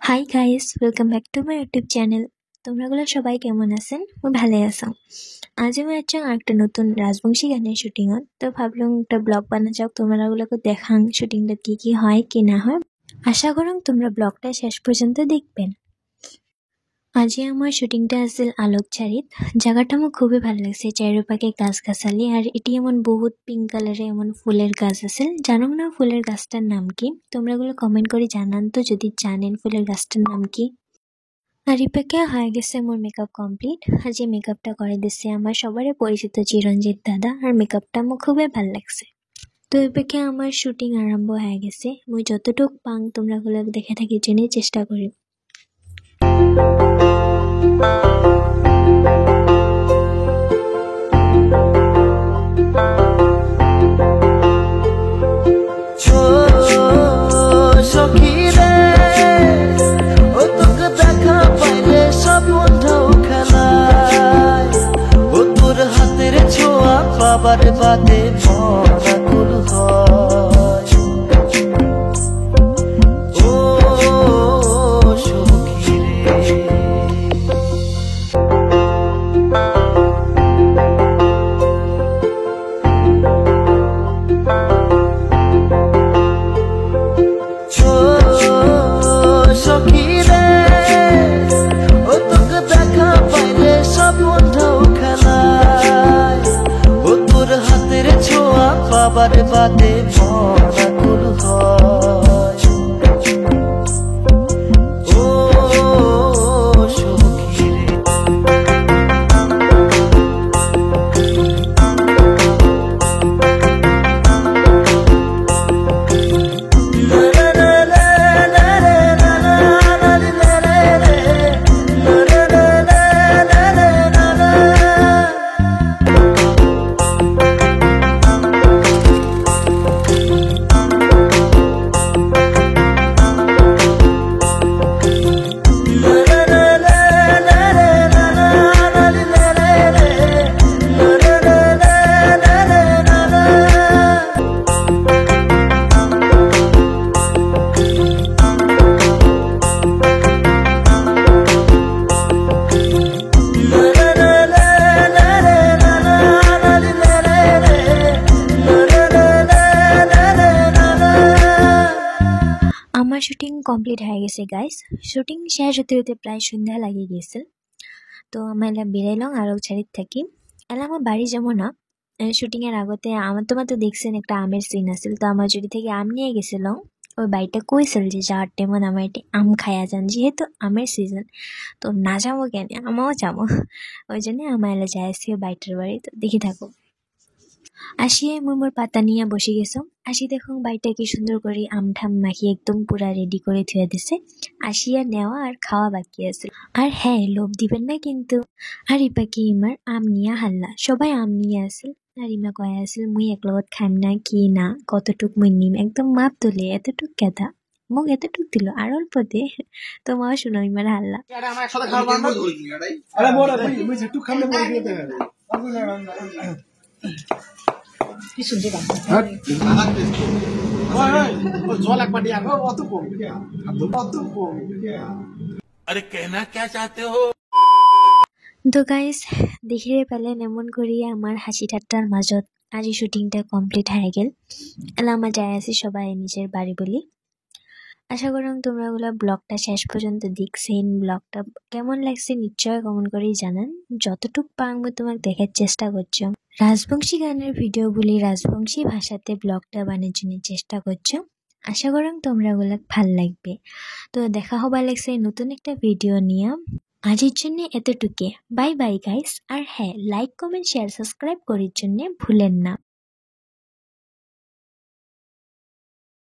High guys, welcome back to my YouTube channel. তোমরাগুলো সবাই কেমন আছেন? মই ভালে আছো। আজি মই আছো একটা নতুন রাজবংশী গানের শুটিংত। তো ভাবলাম একটা ব্লগ বানা যাওক, তোমরাগুলোকে দেখাং শুটিংটা কি হয় কি না হয়। আশা করুন তোমরা ব্লগটা শেষ পর্যন্ত দেখবেন। আজি আমার শুটিংটা আছিল আলোকচারিত। জায়গাটা আমার খুবই ভালো লাগছে, চারিপাশে গাছ-গাছালি আর এটি এমন বহুত পিঙ্ক কালারে এমন ফুলের গাছ আছিল। জানো না ফুলের গাছটার নাম কি? তোমরাগুলো কমেন্ট করে জানান তো যদি জানেন ফুলের গাছটার নাম কি। আর ইপাকে হয়ে গেছে মোর মেকআপ কমপ্লিট। আজি মেকআপটা করে দিছে আমার সবারই পরিচিত চিরঞ্জিত দাদা, আর মেকআপটা আমার খুবই ভালো লাগছে। তো ইপাকে আমার শুটিং আরম্ভ হয়ে গেছে। মই যতটুক পাং তোমরাগুলো দেখে থাকি জেনে চেষ্টা করি। বাবার বাদে মরাকুল হয় ও সখী রে সখী রে ও তোকে দেখা পাইলে সব বন্ধু খেলায় হাতের ছোঁয়া বাবার বাদে মরাকুল হয় ও সখী রে আমার শুটিং কমপ্লিট হয়ে গেছে গাইস। শুটিং শেষ হতে হতে প্রায় সন্ধ্যা লাগে গেছিল। তো আমরা এলা বেরাইলাম আলোকচারিত থাকি। এলা আমার বাড়ি যাবো না। শুটিং এর আগতে আমার তোমার তো দেখছেন একটা আমের সিন আছিল। তো আমার যদি থেকে আম নিয়ে গেছিলাম, ওই বাড়িটা কইছিল যে যাওয়ার টাইমত আমার এটি আম খাইয়া যান, যেহেতু আমের সিজন। তো না যাবো কেন, আমাও যাবো। ওই জন্য আমার এলা যাই আসছি বাইটার বাড়ি। তো দেখি থাকো। আসিয়ে মই মোর পাতা নিয়ে বসে গেছো। আসি দেখুন বাইটা কি সুন্দর করে আমঠাম মাখিয়ে একদম পুরা রেডি করে থুয়ে দিছে। আসিয়া নেওয়া আর খাওয়া বাকি আছে। আর হ্যাঁ, লোভ দিবেন না কিন্তু। আর ইপাকি ইমার আম নিয়ে হাল্লা, সবাই আম নিয়ে আসিল। আর ইমা কয়ে আসিল মুই একলগত খাম না কি না, কতটুক মুই নিম, একদম মাপ তুলে এতটুক কেদা মোক এতটুক দিল আর অল্প দে। তোমাও শুনো ইমার হাল্লা। अरे कहना क्या चाहते हो তো গাইস, দেখিয়ে পেলেন এমন করিয়ে আমার হাসি ঠাট্টার মাজত আজি শুটিংটা কমপ্লিট হয়ে গেল। এলা আমার যাই আছি সবাই নিজের বাড়ি বলি। আশা করুন তোমরা ওগুলো ব্লগটা শেষ পর্যন্ত দেখছেন। ব্লগটা কেমন লাগছে নিশ্চয় কমেন্ট করেই জানান। যতটুক পারবো তোমাকে দেখার চেষ্টা করছো। রাজবংশী গানের ভিডিও বলি রাজবংশী ভাষাতে ব্লগটা বানানোর জন্য চেষ্টা করছো। আশা করুন তোমরা ওগুলো ভাল লাগবে। তো দেখা হবার লাগছে নতুন একটা ভিডিও নিয়ে। আজের জন্য এতটুকু। Bye bye guys. আর হ্যাঁ, লাইক কমেন্ট শেয়ার সাবস্ক্রাইব করার জন্য ভুলেন না।